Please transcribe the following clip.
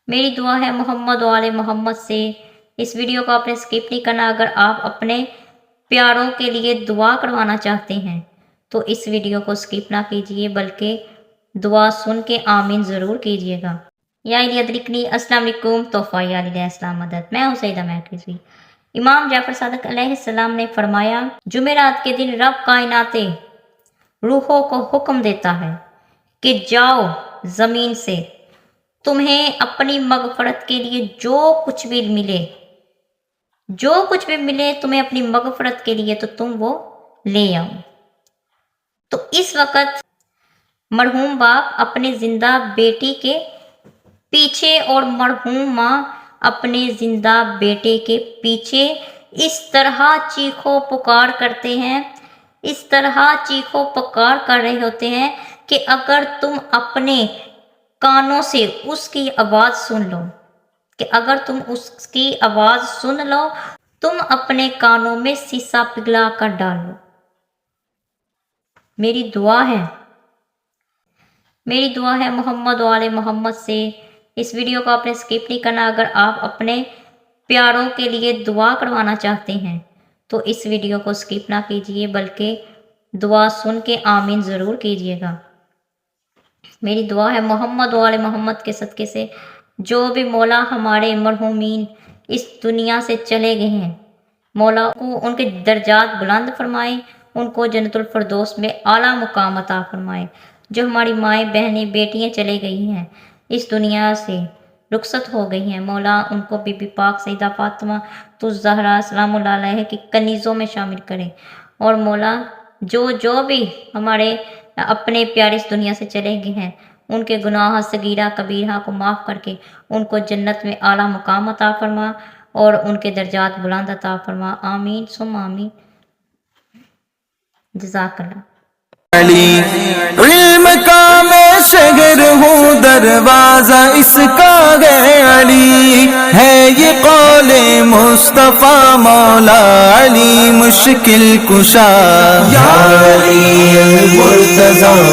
میری دعا ہے محمد و آل محمد سے اس ویڈیو کو آپ نے سکپ نہیں کرنا۔ اگر آپ اپنے پیاروں کے لیے دعا کروانا چاہتے ہیں تو اس ویڈیو کو سکپ نہ کیجیے، بلکہ دعا سن کے آمین ضرور کیجیے گا۔ یا علی ادرکنی، السلام علیکم، تحفہ یا علیہ السلام مدد، میں ہوں سیدہ محکوزی۔ امام جعفر صادق علیہ السلام نے فرمایا، جمعرات کے دن رب کائنات روحوں کو حکم دیتا ہے کہ جاؤ زمین سے تمہیں اپنی مغفرت کے لیے جو کچھ بھی ملے تمہیں اپنی مغفرت کے لیے تو تم وہ لے آؤ۔ تو اس وقت مرحوم باپ اپنے زندہ بیٹی کے پیچھے اور مرحوم ماں اپنے زندہ بیٹے کے پیچھے اس طرح چیخو پکار کرتے ہیں، اس طرح چیخو پکار کر رہے ہوتے ہیں کہ اگر تم اپنے کانوں سے اس کی آواز سن لو تم اپنے کانوں میں سیسا پگھلا کر ڈالو۔ میری دعا ہے محمد و آل محمد سے اس ویڈیو کو آپ نے سکپ نہیں کرنا۔ اگر آپ اپنے پیاروں کے لیے دعا کروانا چاہتے ہیں تو اس ویڈیو کو سکپ نہ کیجیے، بلکہ دعا سن کے آمین ضرور کیجیے گا۔ میری دعا ہے محمد و آل محمد کے صدقے سے جو بھی مولا ہمارے مرحومین اس دنیا سے چلے گئے ہیں، مولا کو ان کے درجات بلند فرمائے، ان کو جنت الفردوس میں اعلیٰ مقام عطا فرمائے۔ جو ہماری مائیں بہنیں بیٹیاں چلے گئی ہیں، اس دنیا سے رخصت ہو گئی ہیں، مولا ان کو بی بی پاک سیدہ فاطمہ الزہرا سلام اللہ علیہ کی کنیزوں میں شامل کرے، اور مولا جو بھی ہمارے اپنے پیارے اس دنیا سے چلے گئے ہیں ان کے گناہ صغیرہ کبیرہ کو معاف کر کے ان کو جنت میں اعلیٰ مقام عطا فرما اور ان کے درجات بلند عطا فرما، آمین ثم آمین۔ جزاک اللہ۔ علم کا میں شہر ہوں دروازہ اس کا ہے علی، ہے یہ قول مصطفیٰ مولا علی مشکل کشا یا علی المرتضی۔